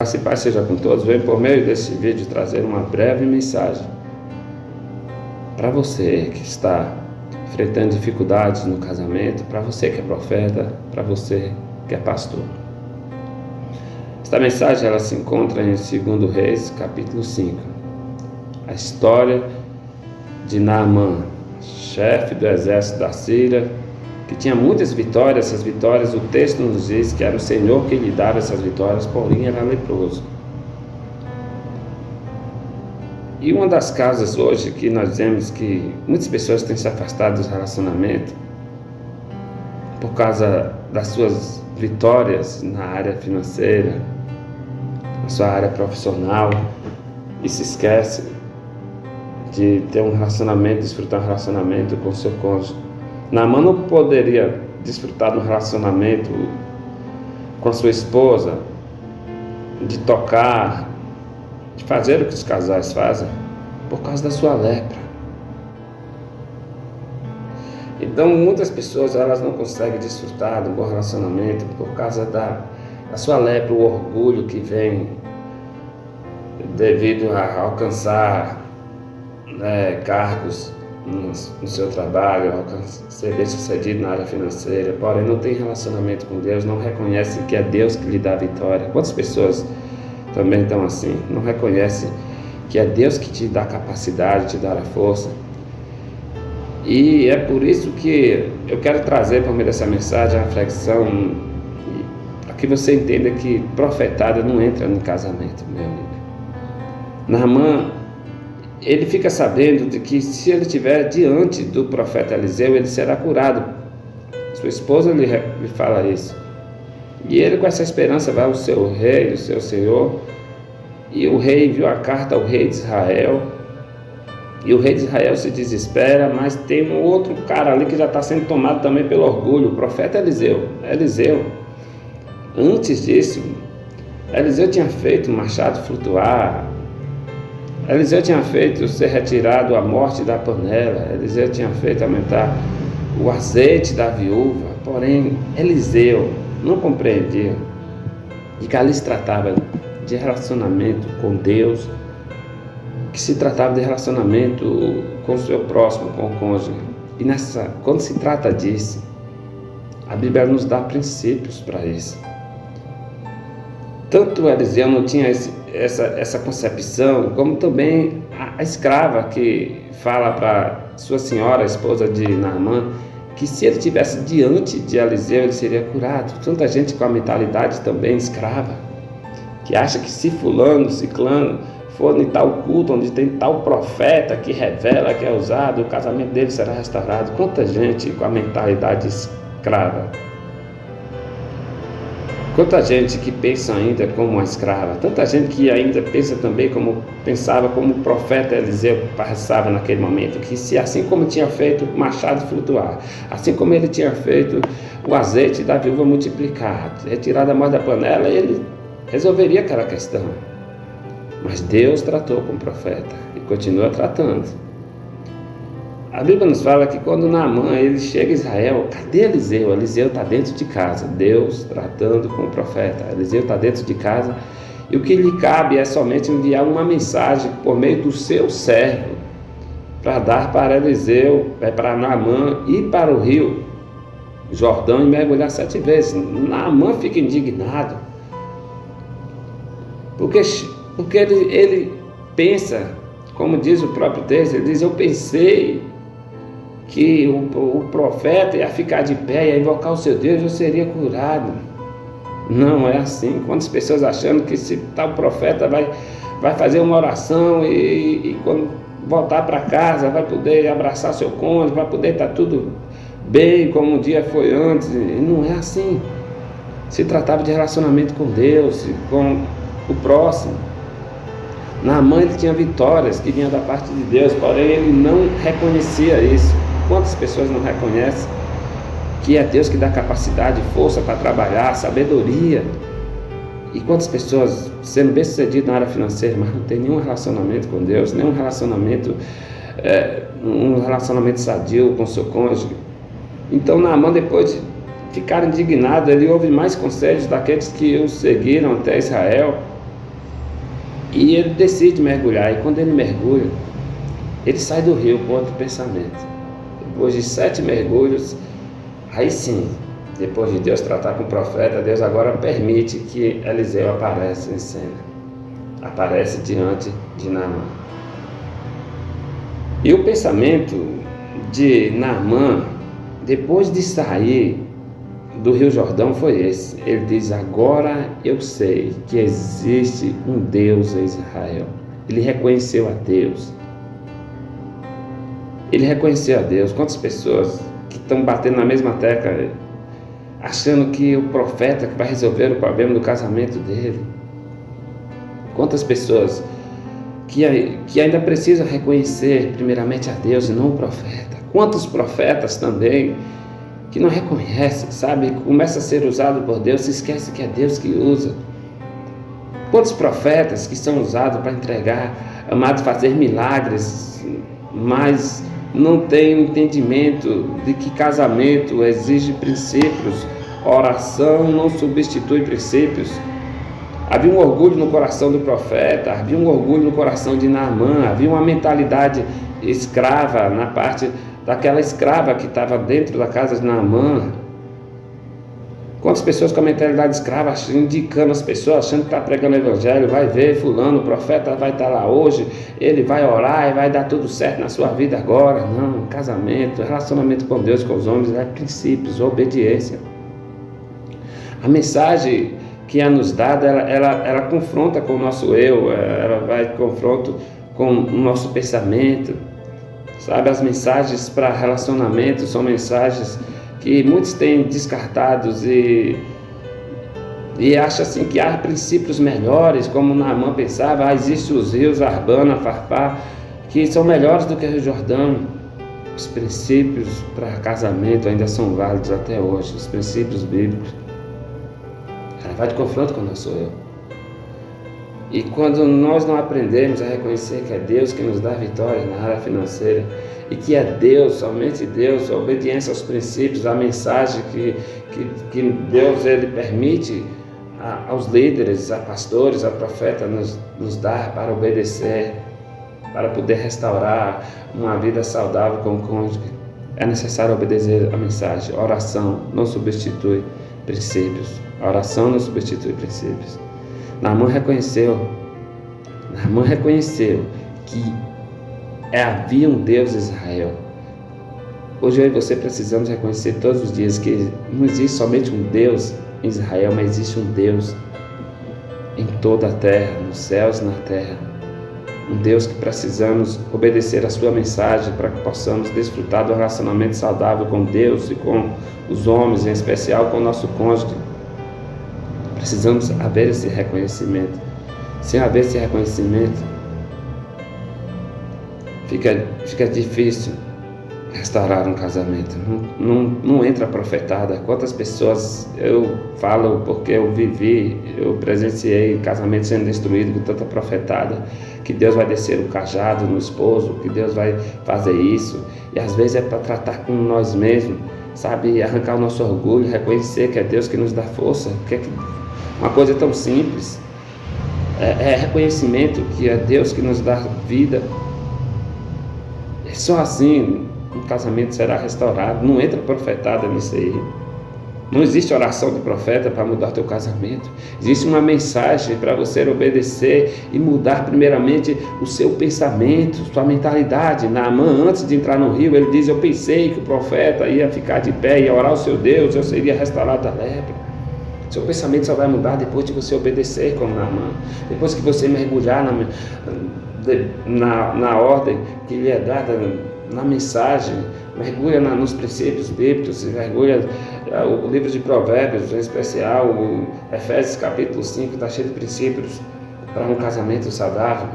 Graça e paz seja com todos. Venho por meio desse vídeo trazer uma breve mensagem para você que está enfrentando dificuldades no casamento, para você que é profeta, para você que é pastor. Esta mensagem ela se encontra em 2 Reis, capítulo 5. A história de Naamã, chefe do exército da Síria, que tinha muitas vitórias. Essas vitórias, o texto nos diz que era o Senhor que lhe dava essas vitórias, porém era leproso. E uma das causas hoje que nós vemos que muitas pessoas têm se afastado dos relacionamentos por causa das suas vitórias na área financeira, na sua área profissional, e se esquece de ter um relacionamento, desfrutar um relacionamento com o seu cônjuge. Naamã não poderia desfrutar de um relacionamento com sua esposa, de tocar, de fazer o que os casais fazem, por causa da sua lepra. Então muitas pessoas elas não conseguem desfrutar de um bom relacionamento por causa da sua lepra, o orgulho que vem devido a alcançar cargos no seu trabalho, ser bem sucedido na área financeira, porém não tem relacionamento com Deus, não reconhece que é Deus que lhe dá a vitória. Quantas pessoas também estão assim, não reconhecem que é Deus que te dá a capacidade, te dá a força. E é por isso que eu quero trazer por meio dessa mensagem a reflexão, para que você entenda que profetada não entra no casamento, meu amigo. Naamã, ele fica sabendo de que se ele estiver diante do profeta Eliseu, ele será curado. Sua esposa lhe fala isso. E ele com essa esperança vai ao seu rei, o seu senhor, e o rei enviou a carta ao rei de Israel, e o rei de Israel se desespera, mas tem um outro cara ali que já está sendo tomado também pelo orgulho, o profeta Eliseu. Antes disso, Eliseu tinha feito o machado flutuar, Eliseu tinha feito ser retirado a morte da panela, Eliseu tinha feito aumentar o azeite da viúva, porém Eliseu não compreendia de que ali se tratava de relacionamento com Deus, que se tratava de relacionamento com o seu próximo, com o cônjuge. E quando se trata disso, a Bíblia nos dá princípios para isso. Tanto Eliseu não tinha essa concepção, como também a escrava que fala para sua senhora, a esposa de Naamã, que se ele estivesse diante de Eliseu, ele seria curado. Tanta gente com a mentalidade também escrava, que acha que se fulano, ciclano, for em tal culto, onde tem tal profeta que revela, que é usado, o casamento dele será restaurado. Quanta gente com a mentalidade escrava. Quanta gente que pensa ainda como uma escrava, tanta gente que ainda pensa também pensava como o profeta Eliseu pensava naquele momento, que se assim como tinha feito o machado flutuar, assim como ele tinha feito o azeite da viúva multiplicar, retirado a morte da panela, ele resolveria aquela questão. Mas Deus tratou com o profeta e continua tratando. A Bíblia nos fala que quando Naamã ele chega a Israel, cadê Eliseu? Eliseu está dentro de casa, Deus tratando com o profeta. Eliseu está dentro de casa e o que lhe cabe é somente enviar uma mensagem por meio do seu servo para dar para Eliseu, para Naamã ir para o rio Jordão e mergulhar 7 vezes. Naamã fica indignado porque ele pensa, como diz o próprio texto, ele diz: eu pensei que o profeta ia ficar de pé, ia invocar o seu Deus, eu seria curado. Não é assim. Quantas pessoas achando que se tal profeta vai fazer uma oração e quando voltar para casa vai poder abraçar seu cônjuge, vai poder estar tudo bem como um dia foi antes. E não é assim. Se tratava de relacionamento com Deus, com o próximo. Naamã ele tinha vitórias que vinham da parte de Deus, porém ele não reconhecia isso. Quantas pessoas não reconhecem que é Deus que dá capacidade, força para trabalhar, sabedoria? E quantas pessoas sendo bem sucedidas na área financeira, mas não tem nenhum relacionamento com Deus, nenhum relacionamento, um relacionamento sadio com seu cônjuge? Então Naamã, depois de ficar indignado, ele ouve mais conselhos daqueles que o seguiram até Israel, E ele decide mergulhar, e quando ele mergulha, ele sai do rio com outro pensamento. Depois de 7 mergulhos, aí sim, depois de Deus tratar com o profeta, Deus agora permite que Eliseu apareça em cena. Aparece diante de Naamã. E o pensamento de Naamã, depois de sair do Rio Jordão, foi esse. Ele diz: agora eu sei que existe um Deus em Israel. Ele reconheceu a Deus. Ele reconheceu a Deus. Quantas pessoas que estão batendo na mesma tecla, achando que o profeta que vai resolver o problema do casamento dele. Quantas pessoas que ainda precisam reconhecer primeiramente a Deus e não o profeta. Quantos profetas também que não reconhecem, sabe? Começa a ser usado por Deus, se esquece que é Deus que usa. Quantos profetas que são usados para entregar, amados, fazer milagres, mas não tem o entendimento de que casamento exige princípios, oração não substitui princípios. Havia um orgulho no coração do profeta, havia um orgulho no coração de Naamã, havia uma mentalidade escrava na parte daquela escrava que estava dentro da casa de Naamã. Quantas pessoas com a mentalidade escrava, indicando as pessoas, achando que está pregando o evangelho, vai ver fulano, o profeta vai estar lá hoje, ele vai orar e vai dar tudo certo na sua vida agora. Não, casamento, relacionamento com Deus, com os homens, é princípios, obediência. A mensagem que é nos dada, ela confronta com o nosso eu, ela vai de confronto com o nosso pensamento, sabe? As mensagens para relacionamento são mensagens que muitos têm descartados e acham assim que há princípios melhores, como Naamã pensava, existem os rios Arbana, Farpá, que são melhores do que o Rio Jordão. Os princípios para casamento ainda são válidos até hoje, os princípios bíblicos. Ela vai de confronto com o nosso eu. E quando nós não aprendemos a reconhecer que é Deus que nos dá vitória na área financeira, e que é Deus, somente Deus, a obediência aos princípios, a mensagem que Deus ele permite aos líderes, a pastores, a profeta nos dar para obedecer, para poder restaurar uma vida saudável com o cônjuge, é necessário obedecer a mensagem. A oração não substitui princípios. A oração não substitui princípios. Naamã reconheceu que havia um Deus em Israel. Hoje eu e você precisamos reconhecer todos os dias que não existe somente um Deus em Israel, mas existe um Deus em toda a terra, nos céus e na terra. Um Deus que precisamos obedecer a sua mensagem para que possamos desfrutar do relacionamento saudável com Deus e com os homens, em especial com o nosso cônjuge. Precisamos haver esse reconhecimento. Sem haver esse reconhecimento, fica difícil restaurar um casamento. Não entra a profetada. Quantas pessoas eu falo porque eu presenciei casamento sendo destruído com tanta profetada, que Deus vai descer o cajado no esposo, que Deus vai fazer isso, e às vezes é para tratar com nós mesmos, sabe, arrancar o nosso orgulho, reconhecer que é Deus que nos dá força, uma coisa tão simples, é reconhecimento que é Deus que nos dá vida. Só assim um casamento será restaurado. Não entra profetada nisso aí. Não existe oração do profeta para mudar teu casamento. Existe uma mensagem para você obedecer e mudar primeiramente o seu pensamento, sua mentalidade. Naamã, antes de entrar no rio, ele diz: eu pensei que o profeta ia ficar de pé, ia orar ao seu Deus, eu seria restaurado da lepra. Seu pensamento só vai mudar depois de você obedecer como Naamã. Depois que você mergulhar na ordem que lhe é dada, na mensagem, mergulha nos princípios bíblicos, mergulha o livro de Provérbios, em especial o Efésios capítulo 5, está cheio de princípios para um casamento saudável.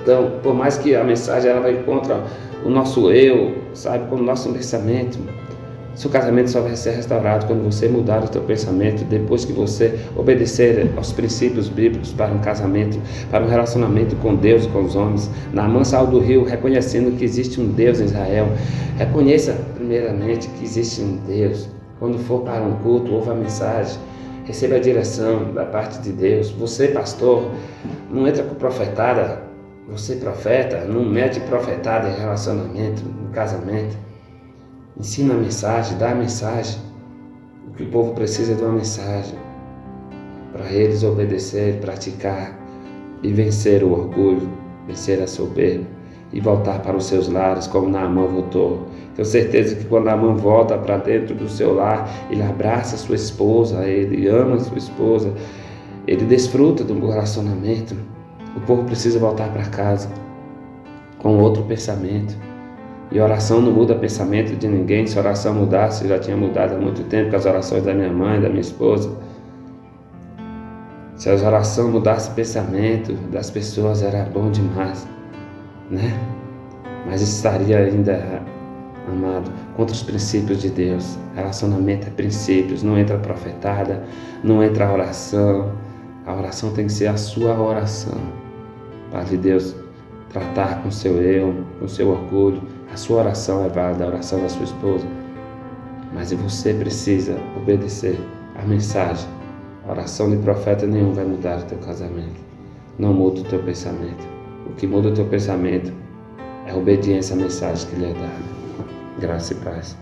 Então, por mais que a mensagem ela vai contra o nosso eu, sabe, com o nosso pensamento, seu casamento só vai ser restaurado quando você mudar o seu pensamento, depois que você obedecer aos princípios bíblicos para um casamento, para um relacionamento com Deus e com os homens. Naamã saiu do rio reconhecendo que existe um Deus em Israel. Reconheça primeiramente que existe um Deus. Quando for para um culto, ouça a mensagem, receba a direção da parte de Deus. Você, pastor, Não entra com profetada. Você profeta, não mete profetada em relacionamento, no casamento. Ensina a mensagem, dá a mensagem. O que o povo precisa é de uma mensagem para eles obedecer, praticar e vencer o orgulho, vencer a soberba e voltar para os seus lares como Naamã voltou. Tenho certeza que quando Naamã volta para dentro do seu lar, ele abraça a sua esposa, ele ama a sua esposa, ele desfruta do relacionamento. O povo precisa voltar para casa com outro pensamento. E oração não muda pensamento de ninguém. Se a oração mudasse, já tinha mudado há muito tempo com as orações da minha mãe, da minha esposa. Se as orações mudassem pensamento das pessoas, era bom demais, né? Mas estaria ainda, amado, contra os princípios de Deus. Relacionamento é princípios, não entra profetada, não entra a oração. A oração tem que ser a sua oração. Para de Deus tratar com seu eu, com seu orgulho. A sua oração é válida, a oração da sua esposa. Mas você precisa obedecer a mensagem. A oração de profeta nenhum vai mudar o teu casamento. Não muda o teu pensamento. O que muda o teu pensamento é a obediência à mensagem que lhe é dada. Graça e paz.